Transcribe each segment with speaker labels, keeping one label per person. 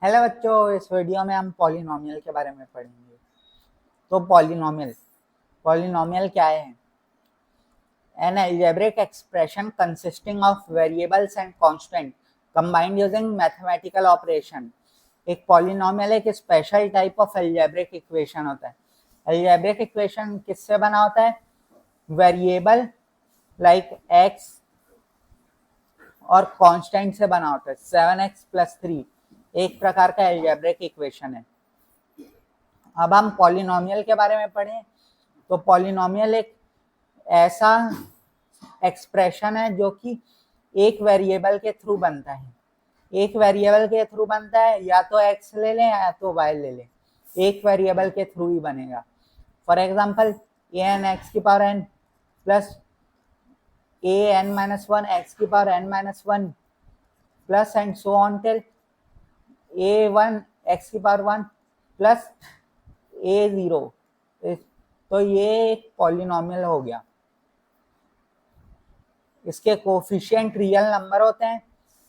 Speaker 1: Hello बच्चों, इस video में हम पॉलिनोमियल के बारे में पढ़ेंगे। तो पॉलिनोमियल क्या है? N algebraic expression consisting of variables and constant combined using mathematical operation. एक पॉलिनोमियल एक special type of algebraic equation होता है। अलजेब्रिक इक्वेशन किससे बना होता है? वेरिएबल लाइक एक्स और कांस्टेंट से बना होता है। 7x + 3 एक प्रकार का अलजेब्रिक इक्वेशन है। अब हम पॉलिनोमियल के बारे में पढ़ें तो पॉलिनोमियल एक ऐसा एक्सप्रेशन है जो कि एक वेरिएबल के थ्रू बनता है। एक वेरिएबल के थ्रू बनता है, या तो x ले लें या तो y ले लें, एक वेरिएबल के थ्रू ही बनेगा। For example an(x⁻n) plus an-1 x⁻n-1 plus and so on till a1 x⁻1 plus a0। तो ये एक पॉलिनोमियल हो गया। इसके कोफिशिएंट रियल नंबर होते हैं,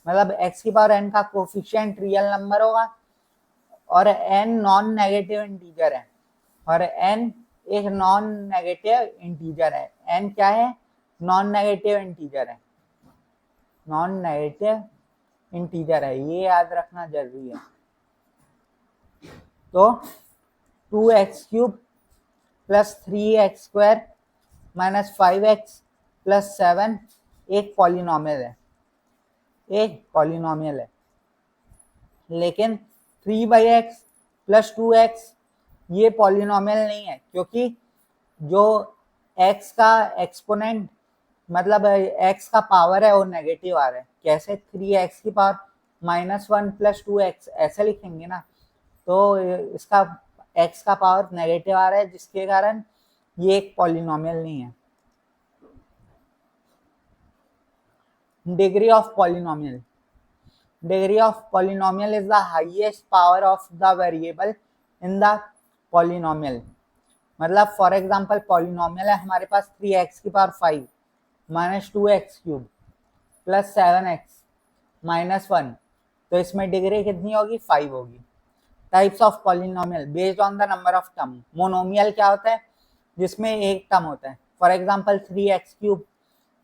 Speaker 1: मतलब x⁻n का कोफिशिएंट रियल नंबर होगा और n नॉन नेगेटिव इंटीजर है। और n एक नॉन नेगेटिव इंटीजर है। n क्या है? नॉन नेगेटिव इंटीजर है। नॉन नेगेटिव इंटीजर है, ये याद रखना जरूरी है। तो 2x³ plus 3x² minus 5x plus 7 एक पॉलिनोमियल है। लेकिन 3/x प्लस 2x ये पॉलिनोमियल नहीं है, क्योंकि जो x का एक्सपोनेंट मतलब x का पावर है वो नेगेटिव आ रहा है। कैसे? 3x की पावर -1 प्लस 2x ऐसे लिखेंगे ना। तो इसका x का पावर नेगेटिव आ रहा है, जिसके कारण ये एक पॉलिनोमियल नहीं है। Degree of polynomial is the highest power of the variable in the polynomial। मतलब फॉर एग्जांपल पॉलिनोमियल है हमारे पास 3x⁵ minus 2x³ plus 7x minus 1, तो इसमें डिग्री कितनी होगी? 5 होगी। Types of polynomial based on the number of term. Monomial क्या होता है? जिसमें एक टर्म होता है। फॉर एग्जांपल 3x³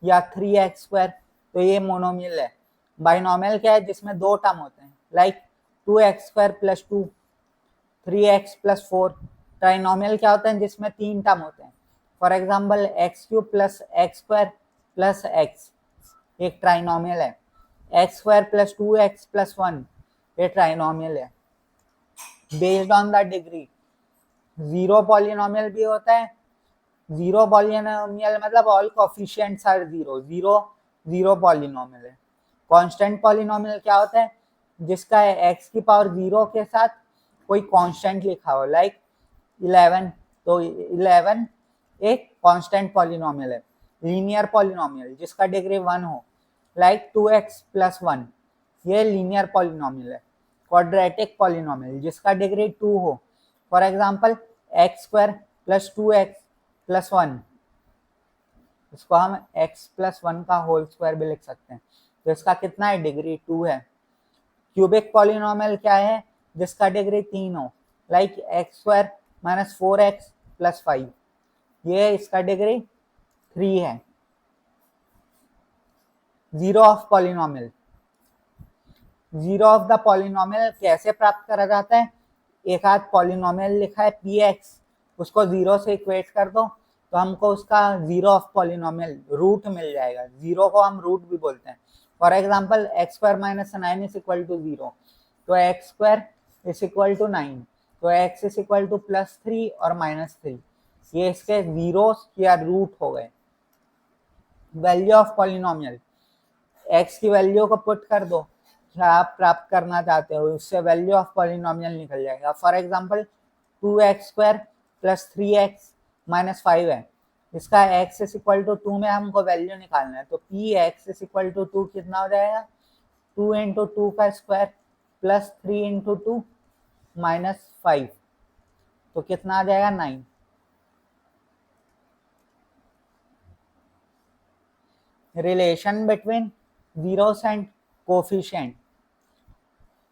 Speaker 1: या 3x², तो ये मोनोमियल है। बाइनोमियल क्या है? जिसमें दो टर्म होते हैं, like 2x² plus 2, 3x plus 4। Trinomial क्या होता है? जिसमें तीन टर्म होते हैं। For example x³ plus x² plus x, एक ट्राइनोमियल है। x² प्लस 2x प्लस 1 ये ट्राइनोमियल है। Based on the degree zero polynomial भी होता है। जीरो पॉलिनोमियल मतलब all coefficients are zero polynomial है। कांस्टेंट पॉलिनोमियल क्या होता है? जिसका x की पावर 0 के साथ कोई कांस्टेंट लिखा हो, लाइक 11। तो 11 एक कांस्टेंट पॉलिनोमियल है। लीनियर पॉलिनोमियल जिसका डिग्री 1 हो, लाइक 2x प्लस 1, ये लीनियर पॉलिनोमियल है। क्वाड्रेटिक पॉलिनोमियल जिसका डिग्री 2 हो, for example x² plus 2x plus 1, इसको हम x प्लस 1 का होल स्क्वायर भी लिख सकते हैं। तो इसका कितना है? डिग्री 2 है। क्यूबिक पॉलिनोमियल क्या है? जिसका डिग्री 3 हो, like x² minus 4x plus 5, ये इसका डिग्री 3 है। Zero of polynomial zero of the polynomial कैसे प्राप्त करा जाता है? एक आध पॉलिनोमियल लिखा है px, उसको 0 से इक्वेट कर दो तो हमको उसका जीरो ऑफ पॉलिनोमियल रूट मिल जाएगा। जीरो को हम रूट भी बोलते हैं। For example x² minus 9 is equal to 0, तो x² इज इक्वल टू 9, तो x इज इक्वल टू +3 और -3, ये इसके जीरोस या रूट हो गए। वैल्यू ऑफ पॉलिनोमियल, x की वैल्यू को पुट कर दो क्या आप प्राप्त करना चाहते हो, उससे वैल्यू ऑफ पॉलिनोमियल निकल जाएगा। For example 2x² plus 3x minus 5 है, इसका x इज इक्वल टू 2 में हमको वैल्यू निकालना है। तो px इज इक्वल टू 2 कितना हो जाएगा? 2 इंटू 2 का स्क्वायर प्लस 3 इंटू 2 माइनस 5, तो कितना आ जाएगा? 9। Relation between zeros and coefficient,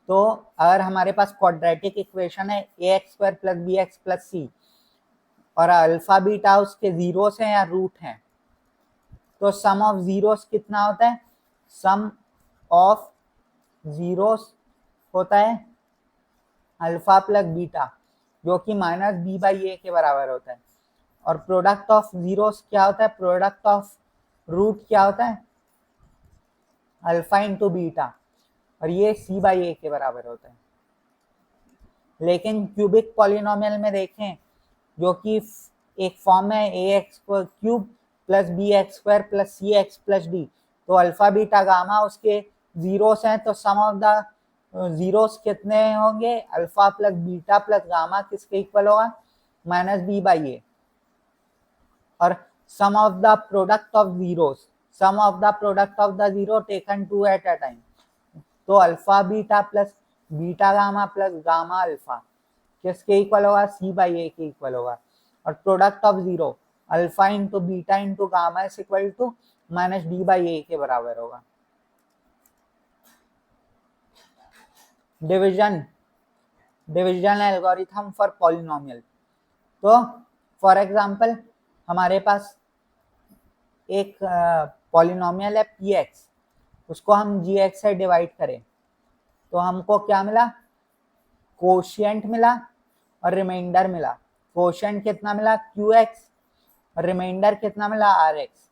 Speaker 1: तो अगर हमारे पास क्वाड्रेटिक इक्वेशन है A X square plus B X plus C और अल्फा बीटा उसके जीरोस हैं या रूट हैं, तो सम ऑफ जीरोस कितना होता है? सम ऑफ जीरोस होता है अल्फा प्लस बीटा, जो कि माइनस बी बाई ए के बराबर होता है। और प्रोडक्ट ऑफ जीरोस क्या होता है? प्रोडक्ट ऑफ रूट क्या होता है? अल्फा इंटू बीटा, और ये सी बाई ए के बराबर होता है। लेकिन क्यूबिक पॉलिनोमियल में देखें, जो कि एक फॉर्म है A X cube plus B X square plus C X plus D, तो अल्फा बीटा गामा उसके जीरोस हैं, तो सम ऑफ द जीरोस कितने होंगे? Alpha plus beta plus gamma किसके इक्वल होगा? Minus B by A. और sum of the product of zeros, sum of the product of the zero taken to at a time, तो alpha beta plus beta gamma plus gamma alpha किसके equal होगा? C by A के equal होगा। और product of zero alpha into beta into gamma is equal to minus D by A के बराबर होगा। Division algorithm for polynomial. तो for example हमारे पास एक पॉलिनोमियल है पी एक्स, उसको हम जी एक्स से डिवाइड करें तो हमको क्या मिला? कोशिएंट मिला और रिमाइंडर मिला। कोशिएंट कितना मिला? क्यू एक्स, और रिमाइंडर कितना मिला? R X.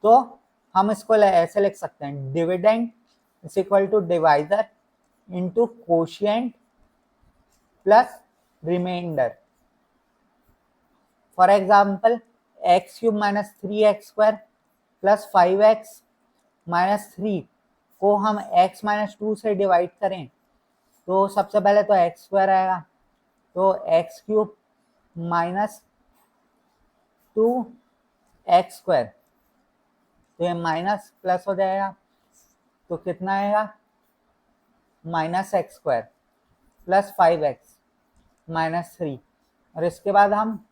Speaker 1: तो हम इसको ऐसे लिख सकते हैं, dividend is equal to divisor into quotient plus remainder. For example X cube minus 3x square plus 5x minus 3 को हम x माइनस 2 से डिवाइड करें तो सबसे पहले तो एक्स स्क्वायर आएगा, तो x cube minus 2x square, तो ये माइनस प्लस हो जाएगा, तो कितना आएगा? Minus x square plus 5x minus 3, और इसके बाद हम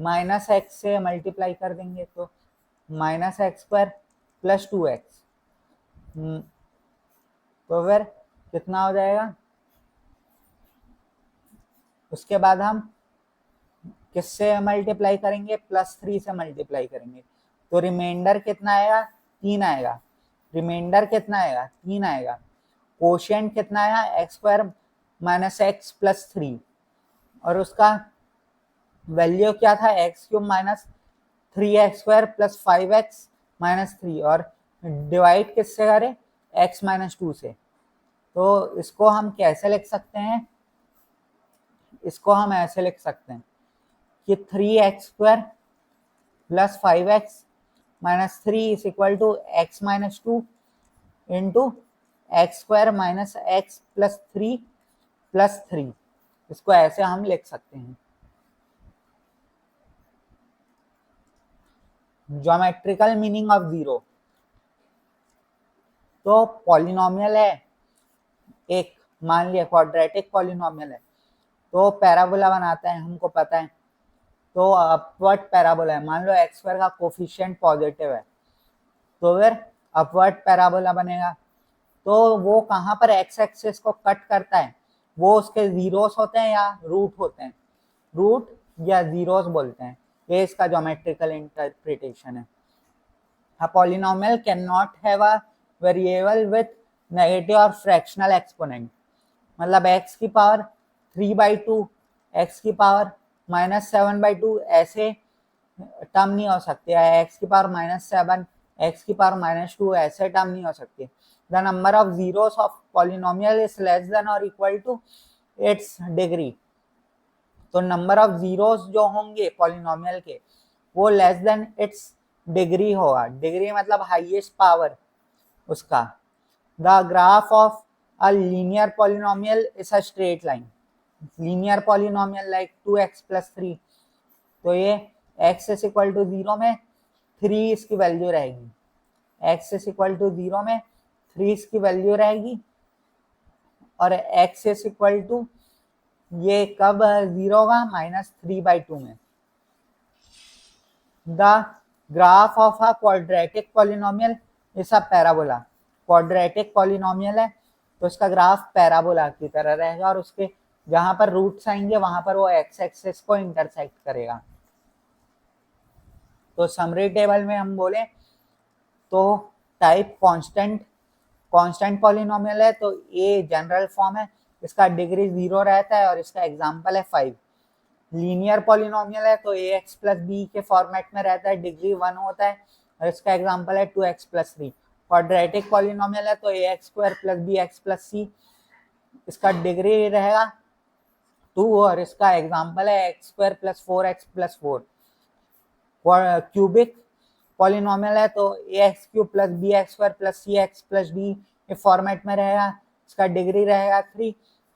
Speaker 1: माइनस एक्स से मल्टीप्लाई कर देंगे, तो minus x square plus 2x, तो फिर कितना हो जाएगा? उसके बाद हम किससे मल्टीप्लाई करेंगे? प्लस 3 से मल्टीप्लाई करेंगे, तो रिमाइंडर कितना आएगा? 3 आएगा। रिमाइंडर कितना आएगा? 3 आएगा। कोशिएंट कितना आया? X square minus X plus 3, और उसका वैल्यू क्या था? X cube minus 3x square plus 5x minus 3, और डिवाइड किससे करें? x माइनस 2 से। तो इसको हम कैसे लिख सकते हैं? इसको हम ऐसे लिख सकते हैं कि 3x square plus 5x minus 3 is equal to X minus 2 into X square minus X plus 3 plus 3। इसको ऐसे हम लिख सकते हैं। Geometrical meaning of zero. तो पॉलिनोमियल है एक, मान लिया क्वाड्रेटिक पॉलिनोमियल है, तो पैराबोला बनाता है, हमको पता है, तो अपवर्ड पैराबोला है। मान लो एक्स स्क्वायर का कोफिशिएंट पॉजिटिव है, तो फिर अपवर्ड पैराबोला बनेगा। तो वो कहाँ पर एक्स एक्सिस को कट करता है? वो उसके जीरोस होते हैं या रूट होते हैं? रूट या जीरोस बोलते हैं। ये इसका ज्योमेट्रिकल इंटरप्रिटेशन है। A polynomial cannot have a variable with negative or fractional exponent। मतलब x की पावर 3/2, x की पावर -7/2 ऐसे टर्म नहीं हो सकते, x की पावर -7, x की पावर -2 ऐसे टर्म नहीं हो सकते। The number of zeros of polynomial is less than और इक्वल टू इट्स डिग्री। तो नंबर ऑफ जीरोस जो होंगे पॉलिनोमियल के वो लेस देन इट्स डिग्री होगा। डिग्री मतलब हाईएस्ट पावर उसका। The graph of a linear polynomial is a straight line. Linear polynomial like 2x plus 3, तो ये x इज इक्वल टू 0 में 3 इसकी वैल्यू रहेगी, x इज इक्वल टू 0 में 3 इसकी वैल्यू रहेगी, और x इज इक्वल टू ये कब 0 होगा? -3/2 में। The graph of a quadratic polynomial is a parabola. Quadratic polynomial है तो इसका ग्राफ पैराबोला की तरह रहेगा और उसके जहां पर रूट्स आएंगे वहां पर वो एक्स एक्सिस को इंटरसेक्ट करेगा। तो समरी टेबल में हम बोले तो टाइप कांस्टेंट पॉलिनोमियल है तो ए जनरल फॉर्म है, इसका डिग्री 0 रहता है और इसका एग्जांपल है 5। लीनियर पॉलिनोमियल है तो ए एक्स प्लस बी के फॉर्मेट में रहता है, डिग्री 1 होता है और इसका एग्जांपल है 2x प्लस 3। क्वाड्रेटिक पॉलिनोमियल है तो A X square plus B X plus C, इसका डिग्री रहेगा 2 और इसका एग्जांपल है X square plus 4x plus 4। Cubic polynomial है तो A X cube plus B X square plus C X plus D के फॉर्मेट में रहेगा, इसका डिग्री रहेगा 3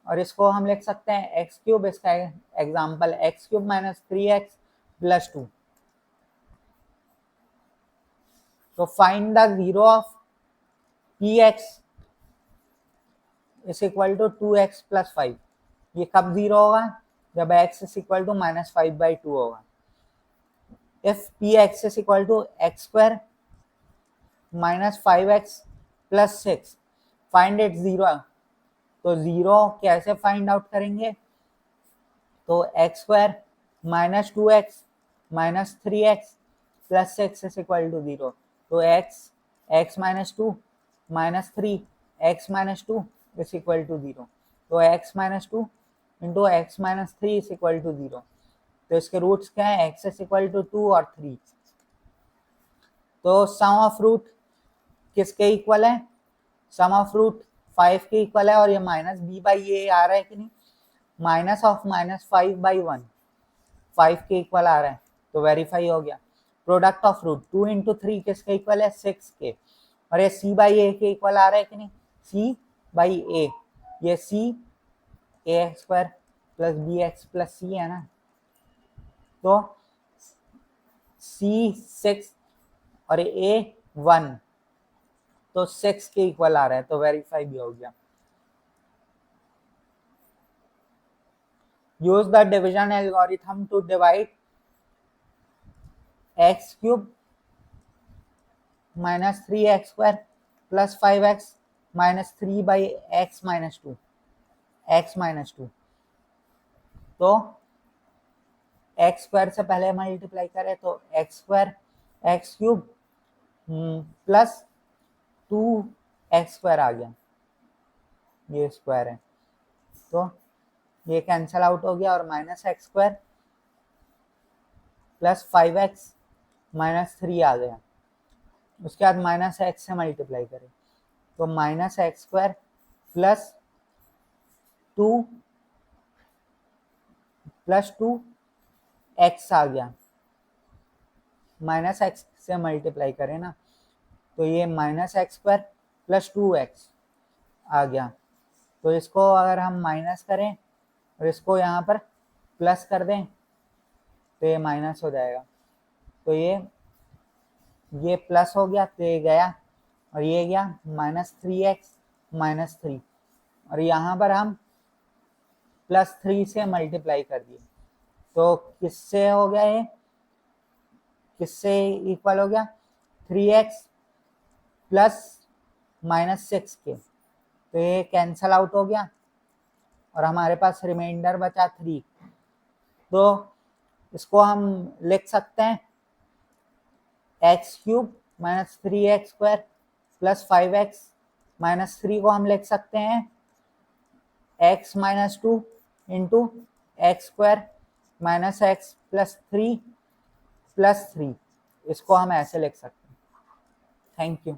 Speaker 1: और इसको हम लिख सकते हैं एक्स क्यूब, इसका example X cube minus 3x plus 2। तो find the zero of P X is equal to 2x plus 5। ये कब जीरो होगा? जब x is equal to minus 5/2 होगा। If px is equal to x square minus 5x plus 6, find it zero। तो zero कैसे find out करेंगे? तो x square minus 2x minus 3x plus 6 is equal to 0। तो x minus 2 minus 3 x minus 2 is equal to 0। तो x minus 2 into x minus 3 is equal to 0। तो इसके roots क्या है? x इज इक्वल टू 2 और 3। तो sum of root किसके equal है? सम ऑफ रूट 5 के इक्वल है और ये माइनस b बाई ए आ रहा है कि नहीं? माइनस ऑफ माइनस 5/1 5 के इक्वल आ रहा है, तो वेरीफाई हो गया। प्रोडक्ट ऑफ रूट 2 इंटू 3 किसके इक्वल है? 6 के, और ये c बाई ए के इक्वल आ रहा है कि नहीं? c बाई ए, ये c A X square plus B X plus C है ना, तो C 6 और A 1, तो 6 के इक्वल आ रहा है, तो वेरीफाई भी हो गया। Use the division algorithm to divide x cube minus 3x square plus 5x minus 3 by x minus 2। तो एक्स स्क्वायर से पहले मल्टीप्लाई करें तो x square x cube plus 2x square आ गया, ये स्क्वायर है तो ये कैंसल आउट हो गया और minus x square plus 5x minus 3 आ गया। उसके बाद माइनस एक्स से मल्टीप्लाई करें तो minus x square plus 2 x आ गया। माइनस एक्स से मल्टीप्लाई करें ना तो ये minus x square plus 2x आ गया। तो इसको अगर हम माइनस करें और इसको यहाँ पर प्लस कर दें तो ये माइनस हो जाएगा। तो ये प्लस हो गया तो ये गया और ये गया माइनस 3x माइनस 3, और यहाँ पर हम प्लस 3 से मल्टीप्लाई कर दिए तो किससे हो गया? ये किससे इक्वल हो गया? 3x प्लस माइनस 6 के, तो ये कैंसल आउट हो गया और हमारे पास रिमाइंडर बचा 3। तो इसको हम लिख सकते हैं X cube minus 3x square plus 5x minus 3 को हम लिख सकते हैं x minus 2 into X square minus X plus 3 plus 3, इसको हम ऐसे लिख सकते हैं। Thank you.